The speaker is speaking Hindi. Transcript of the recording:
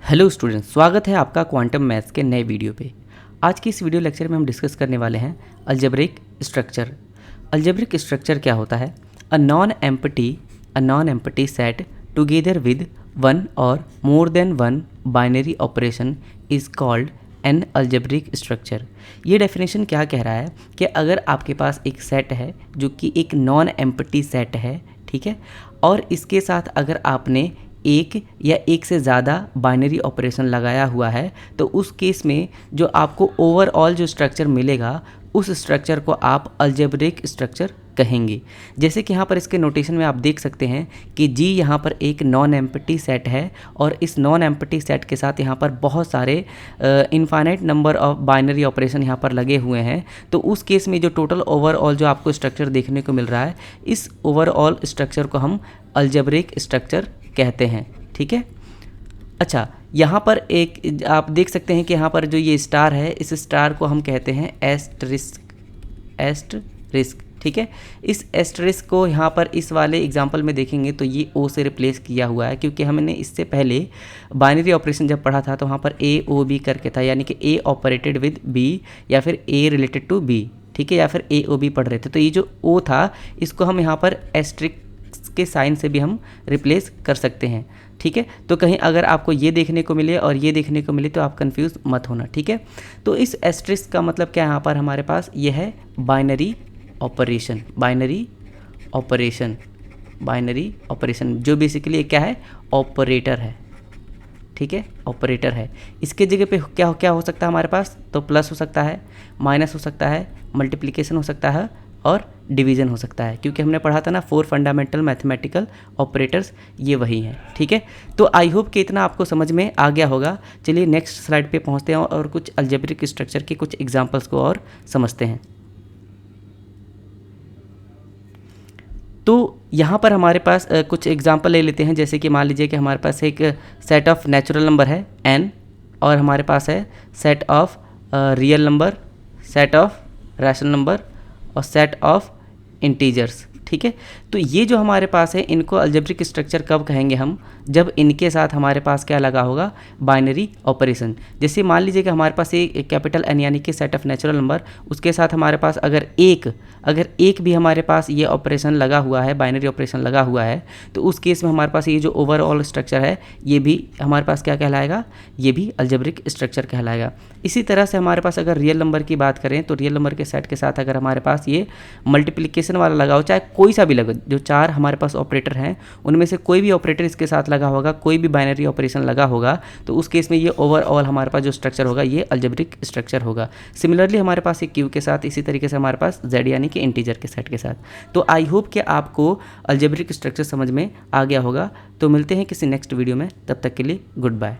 हेलो स्टूडेंट्स, स्वागत है आपका क्वांटम मैथ्स के नए वीडियो पे। आज की इस वीडियो लेक्चर में हम डिस्कस करने वाले हैं अलजेब्रिक स्ट्रक्चर। अलजेब्रिक स्ट्रक्चर क्या होता है? A non empty set together with one or more than one binary operation is called an algebraic structure. ये डेफिनेशन क्या कह रहा है कि अगर आपके पास एक सेट है जो कि एक नॉन एम्प्टी सेट है, ठीक है, और इसके साथ अगर आपने एक या एक से ज़्यादा बाइनरी ऑपरेशन लगाया हुआ है तो उस केस में जो आपको ओवरऑल जो स्ट्रक्चर मिलेगा उस स्ट्रक्चर को आप अलजेब्रिक स्ट्रक्चर कहेंगे। जैसे कि यहाँ पर इसके नोटेशन में आप देख सकते हैं कि जी यहाँ पर एक नॉन एम्प्टी सेट है और इस नॉन एम्प्टी सेट के साथ यहाँ पर बहुत सारे infinite number of binary operation यहाँ पर लगे हुए हैं। तो उस केस में जो टोटल ओवरऑल जो आपको स्ट्रक्चर देखने को मिल रहा है, इस ओवरऑल स्ट्रक्चर को हम अलजेब्रिक स्ट्रक्चर कहते हैं। ठीक है। अच्छा, यहाँ पर एक आप देख सकते हैं कि यहाँ पर जो ये स्टार है, इस स्टार को हम कहते हैं एस्टरिस्क। ठीक है। इस एस्टरिस्क को यहाँ पर इस वाले एग्जांपल में देखेंगे तो ये ओ से रिप्लेस किया हुआ है, क्योंकि हमने इससे पहले बाइनरी ऑपरेशन जब पढ़ा था तो वहाँ पर ए ओ बी करके था, यानी कि ए ऑपरेटेड विद बी या फिर ए रिलेटेड टू बी, ठीक है, या फिर ए ओ बी पढ़ रहे थे। तो ये जो ओ था इसको हम यहाँ पर एस्ट्रिक के साइन से भी हम रिप्लेस कर सकते हैं। ठीक है। तो कहीं अगर आपको ये देखने को मिले और ये देखने को मिले तो आप कंफ्यूज मत होना। ठीक है। तो इस एस्ट्रिस्क का मतलब क्या है, यहाँ पर हमारे पास ये है बाइनरी ऑपरेशन जो बेसिकली क्या है, ऑपरेटर है। ठीक है, ऑपरेटर है। इसके जगह पे क्या क्या हो सकता है हमारे पास, तो प्लस हो सकता है, माइनस हो सकता है, मल्टीप्लिकेशन हो सकता है और डिवीज़न हो सकता है, क्योंकि हमने पढ़ा था ना 4 फंडामेंटल मैथमेटिकल ऑपरेटर्स, ये वही हैं। ठीक है। तो आई होप कि इतना आपको समझ में आ गया होगा। चलिए नेक्स्ट स्लाइड पे पहुंचते हैं और कुछ अलजेब्रिक स्ट्रक्चर के कुछ एग्जांपल्स को और समझते हैं। तो यहाँ पर हमारे पास कुछ एग्जांपल ले लेते हैं। जैसे कि मान लीजिए कि हमारे पास एक सेट ऑफ नेचुरल नंबर है n, और हमारे पास है set of real number, set of rational number और सेट ऑफ इंटीजर्स। ठीक है। तो ये जो हमारे पास है इनको अलजेब्रिक स्ट्रक्चर कब कहेंगे हम, जब इनके साथ हमारे पास क्या लगा होगा, बाइनरी ऑपरेशन। जैसे मान लीजिए कि हमारे पास एक कैपिटल एन यानी कि सेट ऑफ नेचुरल नंबर, उसके साथ हमारे पास अगर एक भी हमारे पास ये ऑपरेशन लगा हुआ है, बाइनरी ऑपरेशन लगा हुआ है, तो उस केस में हमारे पास ये जो ओवरऑल स्ट्रक्चर है ये भी हमारे पास क्या कहलाएगा, ये भी अलजेब्रिक स्ट्रक्चर कहलाएगा। इसी तरह से हमारे पास अगर रियल नंबर की बात करें तो रियल नंबर के सेट के साथ अगर हमारे पास ये मल्टीप्लिकेशन वाला लगा हो, चाहे कोई सा भी लगे, जो 4 हमारे पास ऑपरेटर हैं उनमें से कोई भी ऑपरेटर इसके साथ लगा होगा, कोई भी बाइनरी ऑपरेशन लगा होगा, तो उस केस में ये ओवरऑल हमारे पास जो स्ट्रक्चर होगा ये अलजेब्रिक स्ट्रक्चर होगा। सिमिलरली हमारे पास एक क्यू के साथ, इसी तरीके से हमारे पास जेड यानी कि इंटीजर के सेट के साथ। तो आई होप कि आपको अलजेब्रिक स्ट्रक्चर समझ में आ गया होगा। तो मिलते हैं किसी नेक्स्ट वीडियो में, तब तक के लिए गुड बाय।